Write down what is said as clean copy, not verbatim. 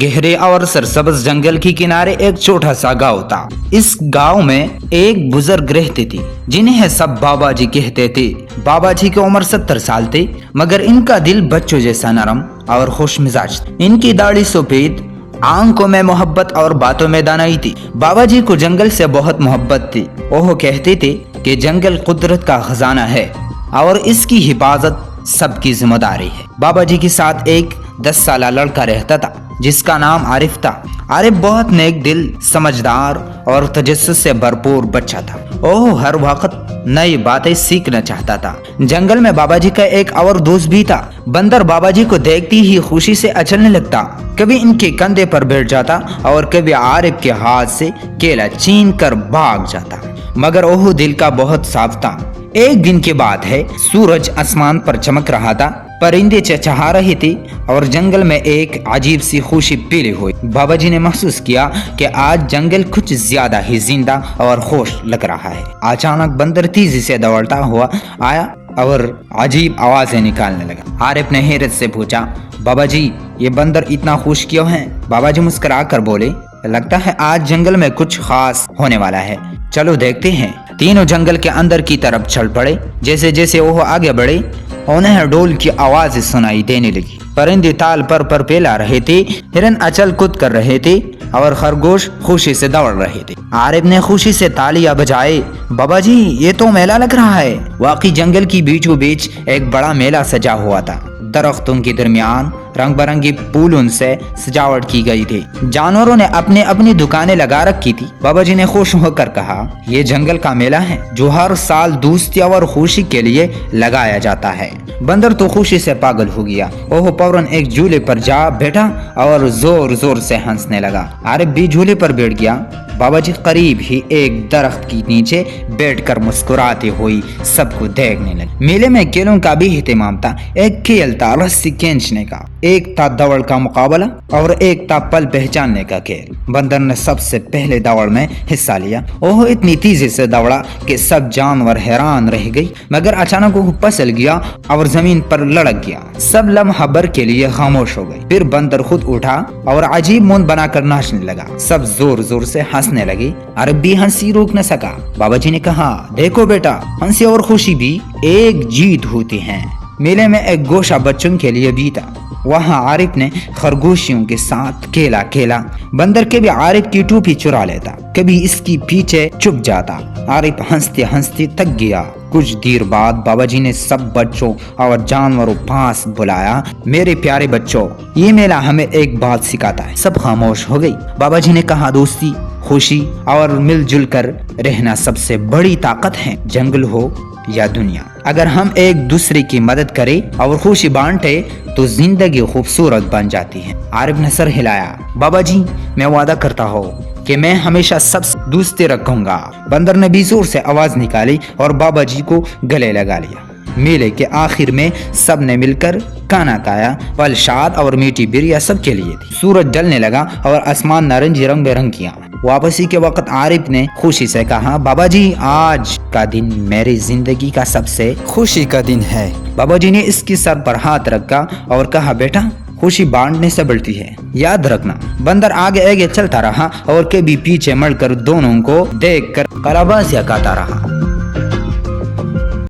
गहरे और सरसब्ज जंगल के किनारे एक छोटा सा गांव था। इस गांव में एक बुजुर्ग रहती थी जिन्हें सब बाबा जी कहते थे। बाबा जी की उम्र 70 साल थी, मगर इनका दिल बच्चों जैसा नरम और खुश मिजाज था। इनकी दाढ़ी सफेद, आंखों में मोहब्बत और बातों में दानाई थी। बाबा जी को जंगल से बहुत मोहब्बत थी। वो कहते थे कि जंगल कुदरत का खजाना है और इसकी हिफाजत सबकी जिम्मेदारी है। बाबा जी के साथ एक 10 साल लड़का रहता था जिसका नाम आरिफ था। आरिफ बहुत नेक दिल, समझदार और तजस्सुस से भरपूर बच्चा था। ओह हर वक्त नई बातें सीखना चाहता था। जंगल में बाबा जी का एक और दोस्त भी था। बंदर बाबा जी को देखते ही खुशी से अचलने लगता। कभी इनके कंधे पर बैठ जाता और कभी आरिफ के हाथ से केला छीन कर भाग जाता, मगर ओह दिल का बहुत साफ था। एक दिन की बात है, सूरज आसमान पर चमक रहा था, परिंदे चहचहा रहे थे और जंगल में एक अजीब सी खुशी फैली हुई। बाबा जी ने महसूस किया कि आज जंगल कुछ ज्यादा ही जिंदा और खुश लग रहा है। अचानक बंदर तेजी से दौड़ता हुआ आया और अजीब आवाजें निकालने लगा। आरिफ ने हैरत से पूछा, बाबा जी ये बंदर इतना खुश क्यों है? बाबा जी मुस्कुरा कर बोले, लगता है आज जंगल में कुछ खास होने वाला है, चलो देखते हैं। तीनों जंगल के अंदर की तरफ चल पड़े। जैसे जैसे वो आगे बढ़े उन्हें ढोल की आवाज सुनाई देने लगी। परिंदे ताल पर फैला रहे थे, हिरन अचल कूद कर रहे थे और खरगोश खुशी से दौड़ रहे थे। आरिफ ने खुशी से तालियां बजाए, बाबा जी ये तो मेला लग रहा है। वाकई जंगल की बीचों बीच एक बड़ा मेला सजा हुआ था। दरख्तों के दरमियान रंग बिरंगी फूलों से सजावट की गई थी। जानवरों ने अपने अपनी दुकानें लगा रखी थी। बाबा जी ने खुश होकर कहा, ये जंगल का मेला है जो हर साल दोस्ती और खुशी के लिए लगाया जाता है। बंदर तो खुशी से पागल हो गया। वह फौरन एक झूले पर जा बैठा और जोर जोर से हंसने लगा। आरिफ भी झूले पर बैठ गया। बाबा जी करीब ही एक दरख्त के नीचे बैठकर मुस्कुराते हुए सबको देखने लगे। मेले में खेलों का भी एहतमाम था। एक खेल था रस्सी खींचने का, एक था दौड़ का मुकाबला और एक था पल पहचानने का खेल। बंदर ने सबसे पहले दौड़ में हिस्सा लिया। वह इतनी तेजी से दौड़ा कि सब जानवर हैरान रह गई, मगर अचानक वो फिसल गया और जमीन पर लड़क गया। सब लम्हा भर के लिए खामोश हो गए। फिर बंदर खुद उठा और अजीब मुंह बनाकर नाचने लगा। सब जोर जोर से हंसने लगे। आरिफ भी हंसी रोक न सका। बाबा जी ने कहा, देखो बेटा, हंसी और खुशी भी एक जीत होती है। मेले में एक गोशा बच्चों के लिए भी था। वहाँ आरिफ ने खरगोशियों के साथ खेला खेला। बंदर कभी आरिफ की टोपी चुरा लेता, कभी इसकी पीछे छुप जाता। आरिफ हंसते हंसते थक गया। कुछ देर बाद बाबा जी ने सब बच्चों और जानवरों पास बुलाया, मेरे प्यारे बच्चों, ये मेला हमें एक बात सिखाता है। सब खामोश हो गई। बाबा जी ने कहा, दोस्ती, खुशी और मिलजुल कर रहना सबसे बड़ी ताकत है, जंगल हो या दुनिया। अगर हम एक दूसरे की मदद करें और खुशी बांटे तो जिंदगी खूबसूरत बन जाती है। आरिफ ने सर हिलाया, बाबा जी मैं वादा करता हूँ कि मैं हमेशा सब दोस्ती रखूंगा। बंदर ने भी जोर से आवाज निकाली और बाबा जी को गले लगा लिया। मेले के आखिर में सब ने मिलकर खाना खाया। फल, शाद और मीठी बिरिया सबके लिए थी। सूरज ढलने लगा और आसमान नारंगी रंग बेरंग किया। वापसी के वक्त आरिफ ने खुशी से कहा, बाबा जी आज का दिन मेरी जिंदगी का सबसे खुशी का दिन है। बाबा जी ने इसके सर पर हाथ रखा और कहा, बेटा खुशी बांटने से बढ़ती है, याद रखना। बंदर आगे आगे चलता रहा और कभी पीछे मुड़कर दोनों को देखकर कलाबाजियां गाता रहा।